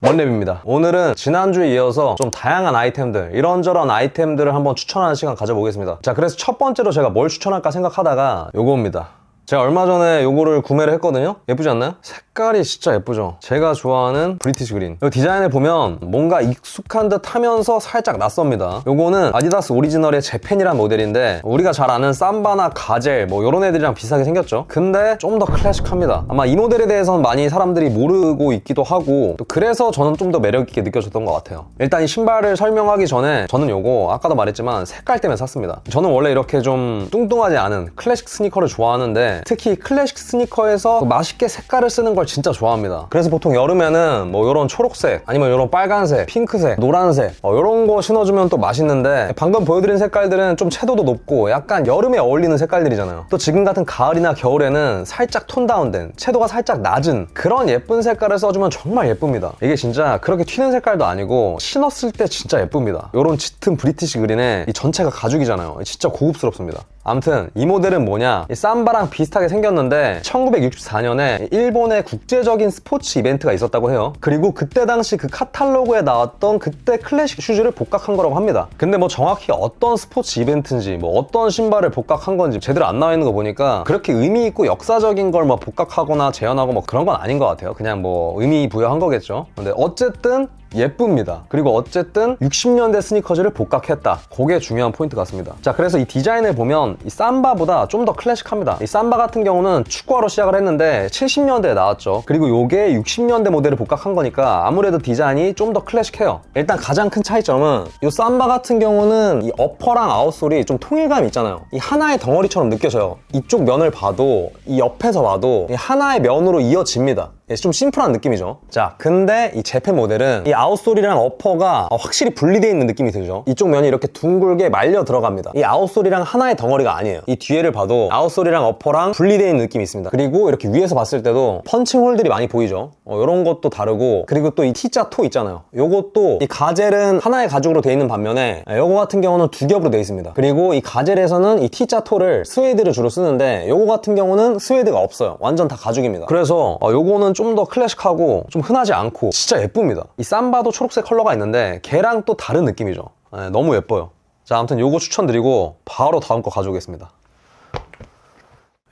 원랩입니다. 오늘은 지난주에 이어서 좀 다양한 아이템들, 이런저런 아이템들을 한번 추천하는 시간 가져보겠습니다. 자, 그래서 첫 번째로 제가 뭘 추천할까 생각하다가 요거입니다. 제가 얼마 전에 요거를 구매를 했거든요. 예쁘지 않나요? 색깔이 진짜 예쁘죠? 제가 좋아하는 브리티시 그린. 이 디자인을 보면 뭔가 익숙한 듯 하면서 살짝 낯섭니다. 요거는 아디다스 오리지널의 재팬이란 모델인데 우리가 잘 아는 삼바나 가젤 뭐 요런 애들이랑 비슷하게 생겼죠. 근데 좀 더 클래식합니다. 아마 이 모델에 대해서는 많이 사람들이 모르고 있기도 하고 또 그래서 저는 좀 더 매력있게 느껴졌던 것 같아요. 일단 이 신발을 설명하기 전에 저는 요거 아까도 말했지만 색깔 때문에 샀습니다. 저는 원래 이렇게 좀 뚱뚱하지 않은 클래식 스니커를 좋아하는데 특히 클래식 스니커에서 맛있게 색깔을 쓰는 걸 진짜 좋아합니다. 그래서 보통 여름에는 뭐 이런 초록색 아니면 이런 빨간색, 핑크색, 노란색 이런 거 신어주면 또 맛있는데 방금 보여드린 색깔들은 좀 채도도 높고 약간 여름에 어울리는 색깔들이잖아요. 또 지금 같은 가을이나 겨울에는 살짝 톤 다운된 채도가 살짝 낮은 그런 예쁜 색깔을 써주면 정말 예쁩니다. 이게 진짜 그렇게 튀는 색깔도 아니고 신었을 때 진짜 예쁩니다. 이런 짙은 브리티시 그린에 이 전체가 가죽이잖아요. 진짜 고급스럽습니다. 아무튼 이 모델은 뭐냐, 이 삼바랑 비슷하게 생겼는데 1964년에 일본의 국제적인 스포츠 이벤트가 있었다고 해요. 그리고 그때 당시 그 카탈로그에 나왔던 그때 클래식 슈즈를 복각한 거라고 합니다. 근데 뭐 정확히 어떤 스포츠 이벤트인지 뭐 어떤 신발을 복각한 건지 제대로 안 나와 있는 거 보니까 그렇게 의미 있고 역사적인 걸 뭐 복각하거나 재현하고 뭐 그런 건 아닌 것 같아요. 그냥 뭐 의미 부여한 거겠죠. 근데 어쨌든 예쁩니다. 그리고 어쨌든 60년대 스니커즈를 복각했다. 그게 중요한 포인트 같습니다. 자, 그래서 이 디자인을 보면 이 삼바보다 좀 더 클래식합니다. 이 삼바 같은 경우는 축구화로 시작을 했는데 70년대에 나왔죠. 그리고 요게 60년대 모델을 복각한 거니까 아무래도 디자인이 좀 더 클래식해요. 일단 가장 큰 차이점은 이 삼바 같은 경우는 이 어퍼랑 아웃솔이 좀 통일감이 있잖아요. 이 하나의 덩어리처럼 느껴져요. 이쪽 면을 봐도 이 옆에서 봐도 이 하나의 면으로 이어집니다. 좀 심플한 느낌이죠. 자, 근데 이 재팬 모델은 이 아웃솔이랑 어퍼가 확실히 분리되어 있는 느낌이 들죠. 이쪽 면이 이렇게 둥글게 말려 들어갑니다. 이 아웃솔이랑 하나의 덩어리가 아니에요. 이 뒤에를 봐도 아웃솔이랑 어퍼랑 분리되어 있는 느낌이 있습니다. 그리고 이렇게 위에서 봤을 때도 펀칭 홀들이 많이 보이죠. 이런 것도 다르고, 그리고 또 이 T자 토 있잖아요. 요것도 이 가젤은 하나의 가죽으로 되어 있는 반면에 요거 같은 경우는 두 겹으로 되어 있습니다. 그리고 이 가젤에서는 이 T자 토를 스웨이드를 주로 쓰는데 요거 같은 경우는 스웨이드가 없어요. 완전 다 가죽입니다. 그래서 요거는 좀 더 클래식하고 좀 흔하지 않고 진짜 예쁩니다. 이 삼바도 초록색 컬러가 있는데 걔랑 또 다른 느낌이죠. 너무 예뻐요. 자, 아무튼 요거 추천드리고 바로 다음 거 가져오겠습니다.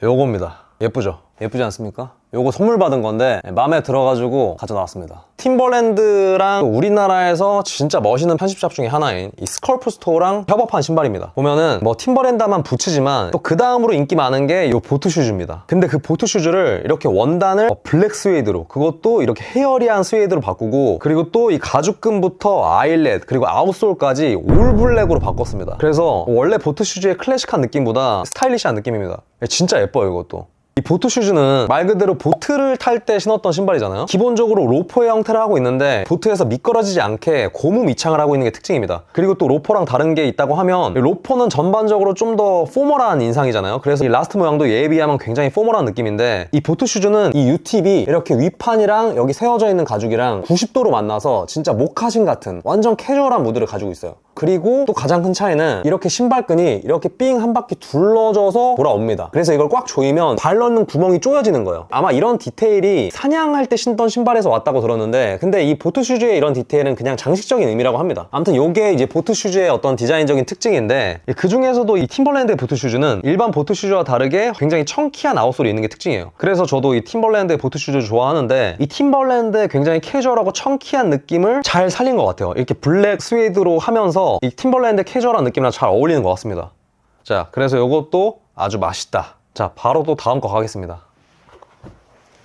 요겁니다. 예쁘죠? 예쁘지 않습니까? 요거 선물 받은 건데 마음에 들어가지고 가져나왔습니다. 팀버랜드랑 우리나라에서 진짜 멋있는 편집샵 중에 하나인 이 스컬프 스토어랑 협업한 신발입니다. 보면은 뭐 팀버랜드만 붙이지만 또 그 다음으로 인기 많은 게 요 보트 슈즈입니다. 근데 그 보트 슈즈를 이렇게 원단을 블랙 스웨이드로, 그것도 이렇게 헤어리한 스웨이드로 바꾸고, 그리고 또 이 가죽끈부터 아일렛 그리고 아웃솔까지 올 블랙으로 바꿨습니다. 그래서 원래 보트 슈즈의 클래식한 느낌보다 스타일리시한 느낌입니다. 진짜 예뻐요. 이것도 이 보트 슈즈는 말 그대로 보트를 탈 때 신었던 신발이잖아요. 기본적으로 로퍼의 형태를 하고 있는데 보트에서 미끄러지지 않게 고무 밑창을 하고 있는 게 특징입니다. 그리고 또 로퍼랑 다른 게 있다고 하면 로퍼는 전반적으로 좀 더 포멀한 인상이잖아요. 그래서 이 라스트 모양도 얘에 비하면 굉장히 포멀한 느낌인데 이 보트 슈즈는 이 U팁이 이렇게 위판이랑 여기 세워져 있는 가죽이랑 90도로 만나서 진짜 모카신 같은 완전 캐주얼한 무드를 가지고 있어요. 그리고 또 가장 큰 차이는 이렇게 신발끈이 이렇게 삥 한 바퀴 둘러져서 돌아옵니다. 그래서 이걸 꽉 조이면 발 넣는 구멍이 쪼여지는 거예요. 아마 이런 디테일이 사냥할 때 신던 신발에서 왔다고 들었는데, 근데 이 보트 슈즈의 이런 디테일은 그냥 장식적인 의미라고 합니다. 아무튼 요게 이제 보트 슈즈의 어떤 디자인적인 특징인데, 그 중에서도 이 팀벌랜드의 보트 슈즈는 일반 보트 슈즈와 다르게 굉장히 청키한 아웃솔이 있는 게 특징이에요. 그래서 저도 이 팀벌랜드의 보트 슈즈 좋아하는데, 이 팀벌랜드의 굉장히 캐주얼하고 청키한 느낌을 잘 살린 것 같아요. 이렇게 블랙 스웨이드로 하면서 이 팀벌랜드 캐주얼한 느낌이랑 잘 어울리는 것 같습니다. 자, 그래서 이것도 아주 맛있다. 자, 바로 또 다음 거 가겠습니다.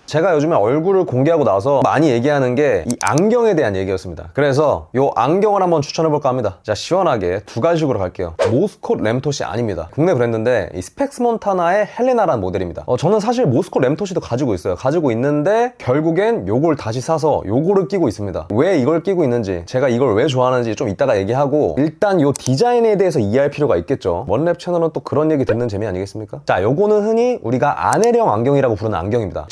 제가 요즘에 얼굴을 공개하고 나서 많이 얘기하는 게 이 안경에 대한 얘기였습니다. 그래서 이 안경을 한번 추천해볼까 합니다. 자, 시원하게 두 가지식으로 갈게요. 모스콧 램토시 아닙니다. 국내 브랜드인데 이 스펙스 몬타나의 헬레나라는 모델입니다. 저는 사실 모스콧 램토시도 가지고 있어요. 가지고 있는데 결국엔 요걸 다시 사서 요거를 끼고 있습니다. 왜 이걸 끼고 있는지, 제가 이걸 왜 좋아하는지 좀 이따가 얘기하고, 일단 요 디자인에 대해서 이해할 필요가 있겠죠. 원랩 채널은 또 그런 얘기 듣는 재미 아니겠습니까? 자, 요거는 흔히 우리가 아내령 안경이라고 부르는 안경입니다.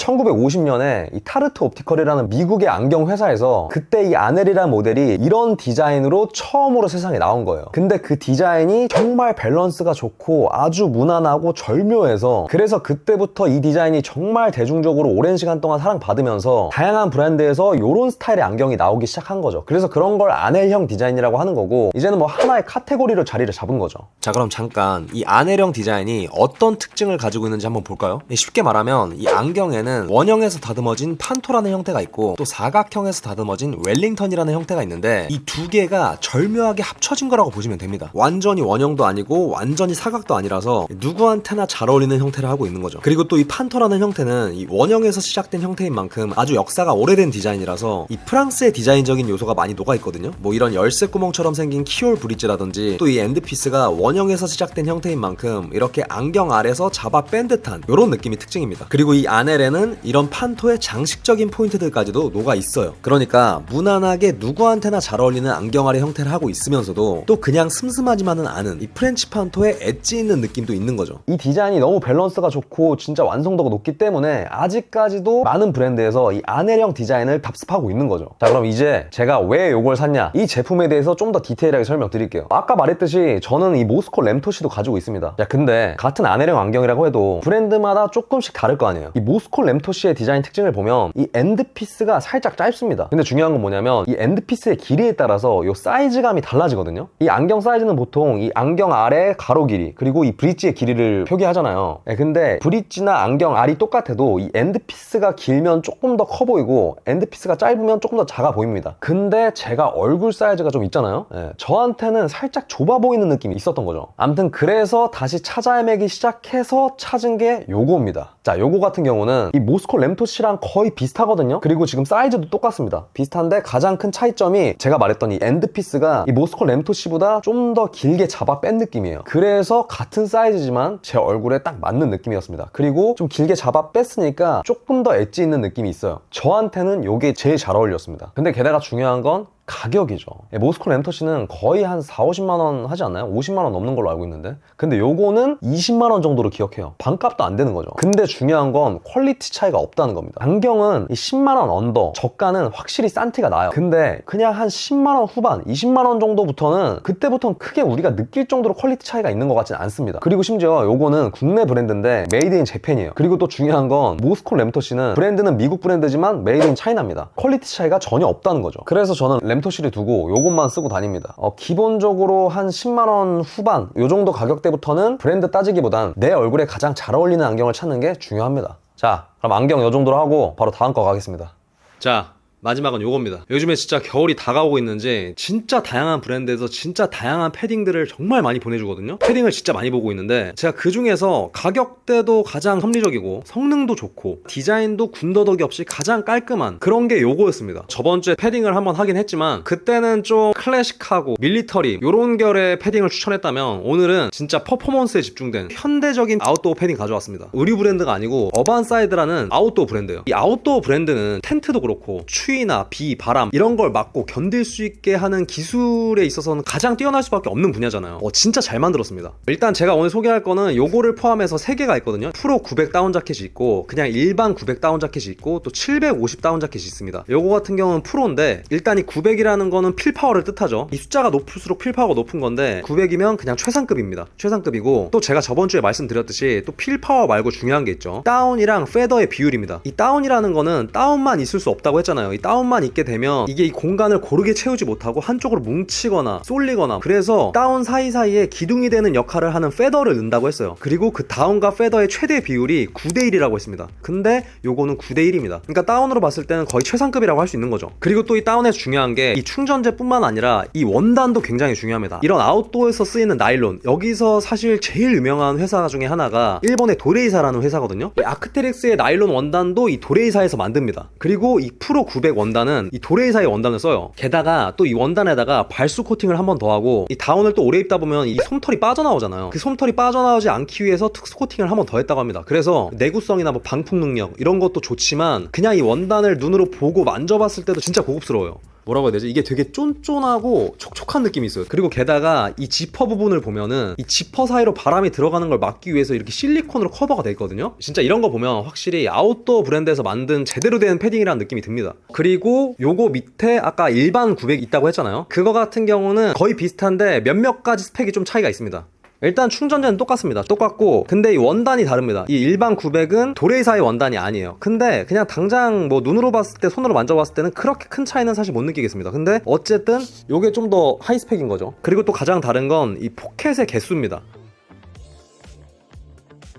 1950년에 이 타르트 옵티컬이라는 미국의 안경 회사에서 그때 이 아넬이라는 모델이 이런 디자인으로 처음으로 세상에 나온 거예요. 근데 그 디자인이 정말 밸런스가 좋고 아주 무난하고 절묘해서, 그래서 그때부터 이 디자인이 정말 대중적으로 오랜 시간 동안 사랑받으면서 다양한 브랜드에서 이런 스타일의 안경이 나오기 시작한 거죠. 그래서 그런 걸 아넬형 디자인이라고 하는 거고, 이제는 뭐 하나의 카테고리로 자리를 잡은 거죠. 자, 그럼 잠깐 이 아넬형 디자인이 어떤 특징을 가지고 있는지 한번 볼까요? 쉽게 말하면 이 안경에는 원형에서 다듬어진 판토라는 형태가 있고 또 사각형에서 다듬어진 웰링턴이라는 형태가 있는데, 이 두 개가 절묘하게 합쳐진 거라고 보시면 됩니다. 완전히 원형도 아니고 완전히 사각도 아니라서 누구한테나 잘 어울리는 형태를 하고 있는 거죠. 그리고 또 이 판토라는 형태는 이 원형에서 시작된 형태인 만큼 아주 역사가 오래된 디자인이라서 이 프랑스의 디자인적인 요소가 많이 녹아있거든요. 뭐 이런 열쇠 구멍처럼 생긴 키홀 브릿지라든지 또 이 엔드피스가 원형에서 시작된 형태인 만큼 이렇게 안경 아래서 잡아 뺀 듯한 이런 느낌이 특징입니다. 그리고 이 아넬에는 이런 판토의 장식적인 포인트들까지도 녹아있어요. 그러니까 무난하게 누구한테나 잘 어울리는 안경 아래 형태를 하고 있으면서도 또 그냥 슴슴하지만은 않은 이 프렌치 판토의 엣지 있는 느낌도 있는 거죠. 이 디자인이 너무 밸런스가 좋고 진짜 완성도가 높기 때문에 아직까지도 많은 브랜드에서 이 아넬형 디자인을 답습하고 있는 거죠. 자, 그럼 이제 제가 왜 이걸 샀냐, 이 제품에 대해서 좀 더 디테일하게 설명드릴게요. 아까 말했듯이 저는 이 모스코 램토시도 가지고 있습니다. 야, 근데 같은 아넬형 안경이라고 해도 브랜드마다 조금씩 다를 거 아니에요. 이 모스코 램토시의 디자인 특징을 보면 이 엔드피스가 살짝 짧습니다. 근데 중요한 건 뭐냐면 이 엔드피스의 길이에 따라서 이 사이즈감이 달라지거든요. 이 안경 사이즈는 보통 이 안경 알의 가로 길이 그리고 이 브릿지의 길이를 표기하잖아요. 근데 브릿지나 안경 알이 똑같아도 이 엔드피스가 길면 조금 더 커 보이고 엔드피스가 짧으면 조금 더 작아 보입니다. 근데 제가 얼굴 사이즈가 좀 있잖아요. 저한테는 살짝 좁아 보이는 느낌이 있었던 거죠. 아무튼 그래서 다시 찾아 헤매기 시작해서 찾은 게 요거입니다. 자, 요거 같은 경우는 이 모스코 램토시랑 거의 비슷하거든요. 그리고 지금 사이즈도 똑같습니다. 비슷한데 가장 큰 차이점이 제가 말했던 이 엔드피스가 이 모스코 램토시보다 좀 더 길게 잡아 뺀 느낌이에요. 그래서 같은 사이즈지만 제 얼굴에 딱 맞는 느낌이었습니다. 그리고 좀 길게 잡아 뺐으니까 조금 더 엣지 있는 느낌이 있어요. 저한테는 요게 제일 잘 어울렸습니다. 근데 게다가 중요한 건 가격이죠. 모스코 램토시는 거의 한 40~50만원 하지 않나요? 50만원 넘는 걸로 알고 있는데, 근데 요거는 20만원 정도로 기억해요. 반값도 안 되는 거죠. 근데 중요한 건 퀄리티 차이가 없다는 겁니다. 안경은 이 10만원 언더, 저가는 확실히 싼 티가 나요. 근데 그냥 한 10만원 후반, 20만원 정도부터는 그때부터는 크게 우리가 느낄 정도로 퀄리티 차이가 있는 것 같지는 않습니다. 그리고 심지어 요거는 국내 브랜드인데 메이드 인 재팬이에요. 그리고 또 중요한 건 모스코 램토시는 브랜드는 미국 브랜드지만 메이드 인 차이나입니다. 퀄리티 차이가 전혀 없다는 거죠. 그래서 저는 램토시를 두고 요것만 쓰고 다닙니다. 기본적으로 한 10만원 후반 요 정도 가격대부터는 브랜드 따지기보단 내 얼굴에 가장 잘 어울리는 안경을 찾는 게 중요합니다. 자, 그럼 안경 요 정도로 하고 바로 다음 거 가겠습니다. 자, 마지막은 요겁니다. 요즘에 진짜 겨울이 다가오고 있는지 진짜 다양한 브랜드에서 진짜 다양한 패딩들을 정말 많이 보내주거든요. 패딩을 진짜 많이 보고 있는데 제가 그 중에서 가격대도 가장 합리적이고 성능도 좋고 디자인도 군더더기 없이 가장 깔끔한 그런 게 요거였습니다. 저번 주에 패딩을 한번 하긴 했지만 그때는 좀 클래식하고 밀리터리 요런 결의 패딩을 추천했다면 오늘은 진짜 퍼포먼스에 집중된 현대적인 아웃도어 패딩 가져왔습니다. 의류 브랜드가 아니고 어반사이드라는 아웃도어 브랜드예요. 이 아웃도어 브랜드는 텐트도 그렇고 추위나 비, 바람 이런 걸 막고 견딜 수 있게 하는 기술에 있어서는 가장 뛰어날 수밖에 없는 분야잖아요. 진짜 잘 만들었습니다. 일단 제가 오늘 소개할 거는 요거를 포함해서 3개가 있거든요. 프로 900 다운 자켓이 있고 그냥 일반 900 다운 자켓이 있고 또 750 다운 자켓이 있습니다. 요거 같은 경우는 프로인데 일단 이 900이라는 거는 필파워를 뜻하죠. 이 숫자가 높을수록 필파워가 높은 건데 900이면 그냥 최상급입니다. 최상급이고 또 제가 저번 주에 말씀드렸듯이 또 필파워 말고 중요한 게 있죠. 다운이랑 페더의 비율입니다. 이 다운이라는 거는 다운만 있을 수 없다고 했잖아요. 이 다운만 있게 되면 이게 이 공간을 고르게 채우지 못하고 한쪽으로 뭉치거나 쏠리거나, 그래서 다운 사이사이에 기둥이 되는 역할을 하는 페더를 넣는다고 했어요. 그리고 그 다운과 페더의 최대 비율이 9대1이라고 했습니다. 근데 요거는 9대1입니다. 그러니까 다운으로 봤을 때는 거의 최상급이라고 할 수 있는 거죠. 그리고 또 이 다운에서 중요한 게 이 충전재뿐만 아니라 이 원단도 굉장히 중요합니다. 이런 아웃도어에서 쓰이는 나일론, 여기서 사실 제일 유명한 회사 중에 하나가 일본의 도레이사라는 회사거든요. 이 아크테릭스의 나일론 원단도 이 도레이사에서 만듭니다. 그리고 이 프로 900 원단은 이 도레이사의 원단을 써요. 게다가 또 이 원단에다가 발수 코팅을 한 번 더 하고, 이 다운을 또 오래 입다 보면 이 솜털이 빠져나오잖아요. 그 솜털이 빠져나오지 않기 위해서 특수 코팅을 한 번 더 했다고 합니다. 그래서 내구성이나 뭐 방풍 능력 이런 것도 좋지만 그냥 이 원단을 눈으로 보고 만져봤을 때도 진짜 고급스러워요. 뭐라고 해야 되지? 이게 되게 쫀쫀하고 촉촉한 느낌이 있어요. 그리고 게다가 이 지퍼 부분을 보면은 이 지퍼 사이로 바람이 들어가는 걸 막기 위해서 이렇게 실리콘으로 커버가 돼 있거든요. 진짜 이런 거 보면 확실히 아웃도어 브랜드에서 만든 제대로 된 패딩이라는 느낌이 듭니다. 그리고 요거 밑에 아까 일반 900 있다고 했잖아요. 그거 같은 경우는 거의 비슷한데 몇몇 가지 스펙이 좀 차이가 있습니다. 일단 충전재는 똑같습니다. 똑같고, 근데 이 원단이 다릅니다. 이 일반 900은 도레이사의 원단이 아니에요. 근데 그냥 당장 뭐 눈으로 봤을 때, 손으로 만져봤을 때는 그렇게 큰 차이는 사실 못 느끼겠습니다. 근데 어쨌든 요게 좀 더 하이스펙인 거죠. 그리고 또 가장 다른 건 이 포켓의 개수입니다.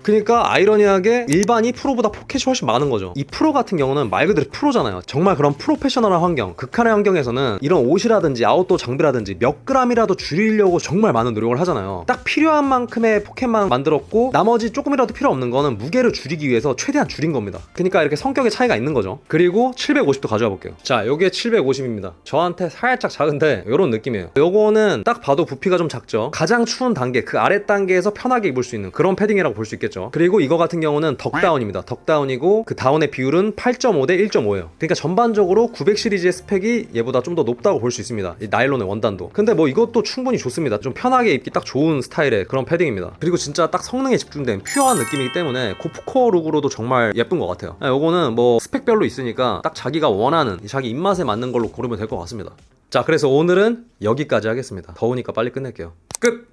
그러니까 아이러니하게 일반이 프로보다 포켓이 훨씬 많은 거죠. 이 프로 같은 경우는 말 그대로 프로잖아요. 정말 그런 프로페셔널한 환경, 극한의 환경에서는 이런 옷이라든지 아웃도어 장비라든지 몇 그램이라도 줄이려고 정말 많은 노력을 하잖아요. 딱 필요한 만큼의 포켓만 만들었고 나머지 조금이라도 필요 없는 거는 무게를 줄이기 위해서 최대한 줄인 겁니다. 그러니까 이렇게 성격의 차이가 있는 거죠. 그리고 750도 가져와 볼게요. 자, 요게 750입니다. 저한테 살짝 작은데 요런 느낌이에요. 요거는 딱 봐도 부피가 좀 작죠. 가장 추운 단계, 그 아래 단계에서 편하게 입을 수 있는 그런 패딩이라고 볼 수 있겠죠. 그리고 이거 같은 경우는 덕다운입니다. 덕다운이고 그 다운의 비율은 8.5 대 1.5예요. 그러니까 전반적으로 900 시리즈의 스펙이 얘보다 좀 더 높다고 볼 수 있습니다. 이 나일론의 원단도. 근데 뭐 이것도 충분히 좋습니다. 좀 편하게 입기 딱 좋은 스타일의 그런 패딩입니다. 그리고 진짜 딱 성능에 집중된 퓨어한 느낌이기 때문에 고프코어 룩으로도 정말 예쁜 것 같아요. 요거는 뭐 스펙별로 있으니까 딱 자기가 원하는 자기 입맛에 맞는 걸로 고르면 될 것 같습니다. 자, 그래서 오늘은 여기까지 하겠습니다. 더우니까 빨리 끝낼게요. 끝!